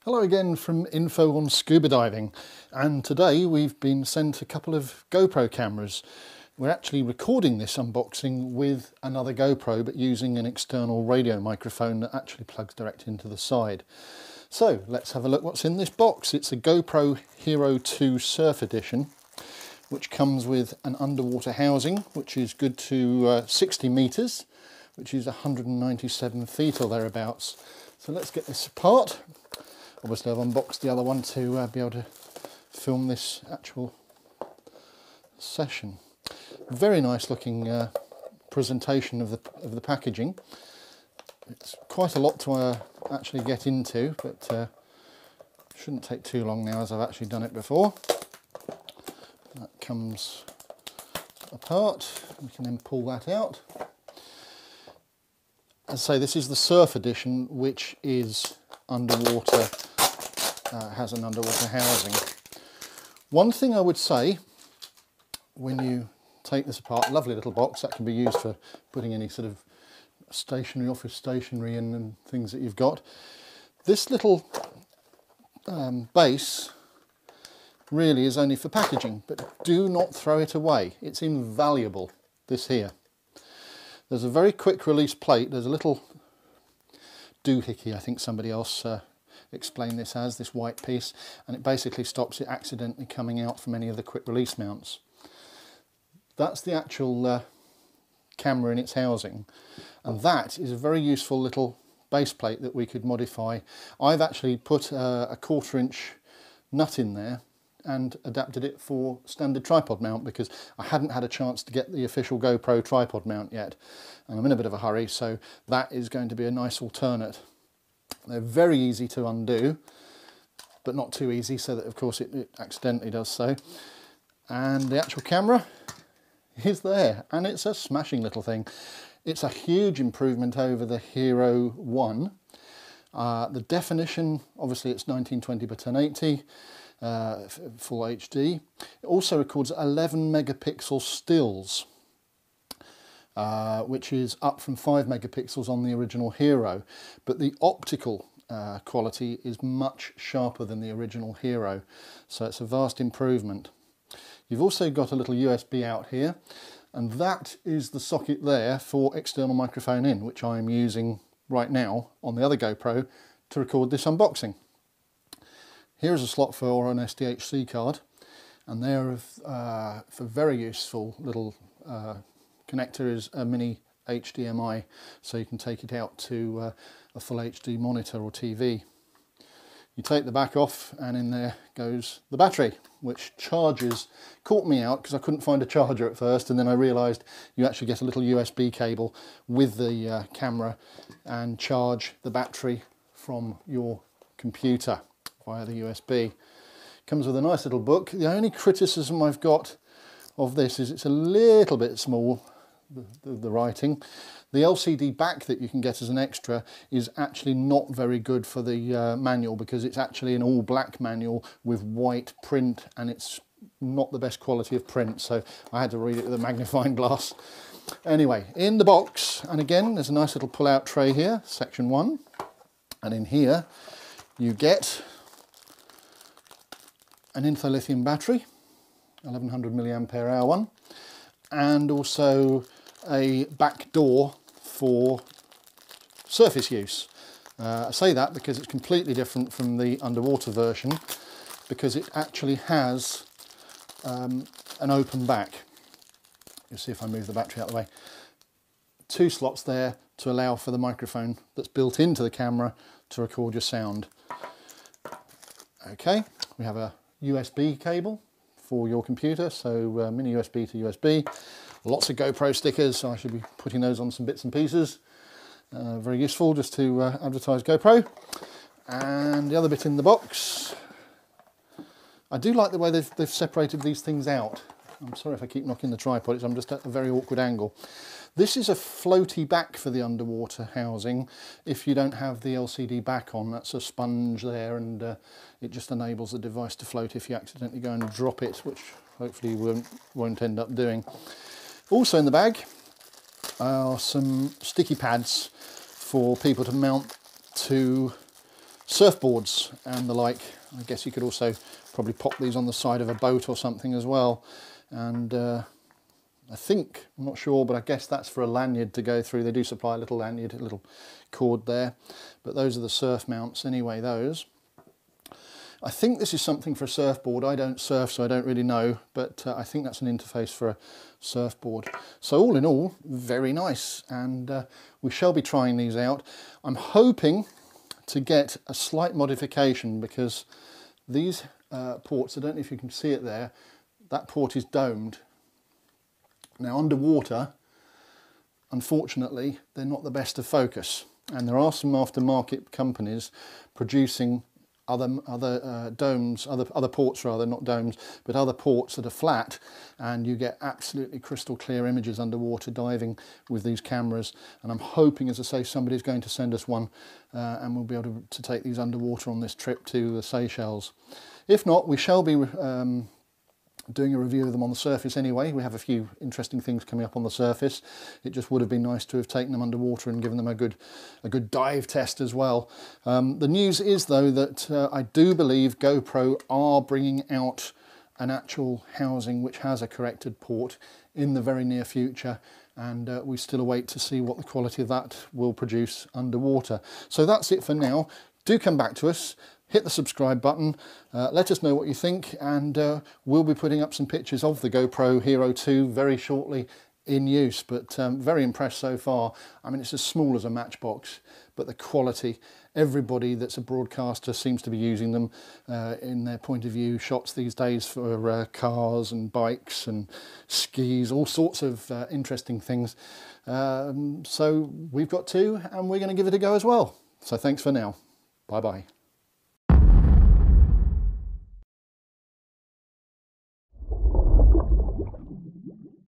Hello again from Info on Scuba Diving, and today we've been sent a couple of GoPro cameras. We're actually recording this unboxing with another GoPro but using an external radio microphone that actually plugs direct into the side. So let's have a look what's in this box. It's a GoPro Hero2 Surf Edition, which comes with an underwater housing which is good to 60 meters, which is 197 feet or thereabouts. So let's get this apart. Obviously I've unboxed the other one to be able to film this actual session. Very nice looking presentation of the packaging. It's quite a lot to actually get into, but shouldn't take too long now as I've actually done it before. That comes apart. We can then pull that out. As I say, this is the Surf Edition, which is underwater, has an underwater housing. One thing I would say, when you take this apart, lovely little box that can be used for putting any sort of stationery, office stationery in and things that you've got. This little base really is only for packaging, but do not throw it away. It's invaluable, this here. There's a very quick release plate. There's a little doohickey, I think somebody else explained this as, this white piece, and it basically stops it accidentally coming out from any of the quick release mounts. That's the actual camera in its housing, and that is a very useful little base plate that we could modify. I've actually put a 1/4 inch nut in there and adapted it for standard tripod mount because I hadn't had a chance to get the official GoPro tripod mount yet, and I'm in a bit of a hurry, so that is going to be a nice alternate. They're very easy to undo, but not too easy, so that of course it accidentally does so. And the actual camera is there, and it's a smashing little thing. It's a huge improvement over the Hero 1. The definition, obviously it's 1920 by 1080, full HD. It also records 11 megapixel stills, which is up from 5 megapixels on the original Hero, but the optical quality is much sharper than the original Hero, so it's a vast improvement. You've also got a little USB out here, and that is the socket there for external microphone in, which I'm using right now on the other GoPro to record this unboxing. Here's a slot for an SDHC card, and there for very useful little connector is a mini HDMI, so you can take it out to a full HD monitor or TV. You take the back off and in there goes the battery, which charges. Caught me out because I couldn't find a charger at first, and then I realised you actually get a little USB cable with the camera and charge the battery from your computer via the USB. Comes with a nice little book. The only criticism I've got of this is it's a little bit small, the writing. The LCD back that you can get as an extra is actually not very good for the manual, because it's actually an all black manual with white print, and it's not the best quality of print, so I had to read it with a magnifying glass. Anyway, in the box, and again there's a nice little pull out tray here, section 1, and in here you get an lithium battery, 1100 milliampere hour one, and also a back door for surface use. I say that because it's completely different from the underwater version, because it actually has an open back. You'll see if I move the battery out of the way. 2 slots there to allow for the microphone that's built into the camera to record your sound. Okay, we have a USB cable for your computer, so mini USB to USB. Lots of GoPro stickers, so I should be putting those on some bits and pieces. Very useful just to advertise GoPro. And the other bit in the box, I do like the way they've separated these things out. I'm sorry if I keep knocking the tripod, I'm just at a very awkward angle. This is a floaty back for the underwater housing. If you don't have the LCD back on, that's a sponge there, and it just enables the device to float if you accidentally go and drop it, which hopefully you won't end up doing. Also in the bag are some sticky pads for people to mount to surfboards and the like. I guess you could also probably pop these on the side of a boat or something as well. And I think, I'm not sure, but I guess that's for a lanyard to go through. They do supply a little lanyard, a little cord there. But those are the surf mounts anyway, those. I think this is something for a surfboard. I don't surf, so I don't really know, but I think that's an interface for a surfboard. So all in all, very nice, and we shall be trying these out. I'm hoping to get a slight modification, because these ports, I don't know if you can see it there, that port is domed. Now underwater, unfortunately, they're not the best of focus, and there are some aftermarket companies producing other domes, other ports rather, not domes, but other ports that are flat, and you get absolutely crystal clear images underwater diving with these cameras. And I'm hoping, as I say, somebody's going to send us one, and we'll be able to take these underwater on this trip to the Seychelles. If not, we shall be doing a review of them on the surface anyway. We have a few interesting things coming up on the surface. It just would have been nice to have taken them underwater and given them a good dive test as well. The news is, though, that I do believe GoPro are bringing out an actual housing which has a corrected port in the very near future, and we still await to see what the quality of that will produce underwater. So that's it for now. Do come back to us. Hit the subscribe button, let us know what you think, and we'll be putting up some pictures of the GoPro Hero 2 very shortly in use. But very impressed so far. I mean, it's as small as a matchbox, but the quality, everybody that's a broadcaster seems to be using them in their point of view shots these days for cars and bikes and skis, all sorts of interesting things. So we've got two, and we're going to give it a go as well. So thanks for now. Bye bye.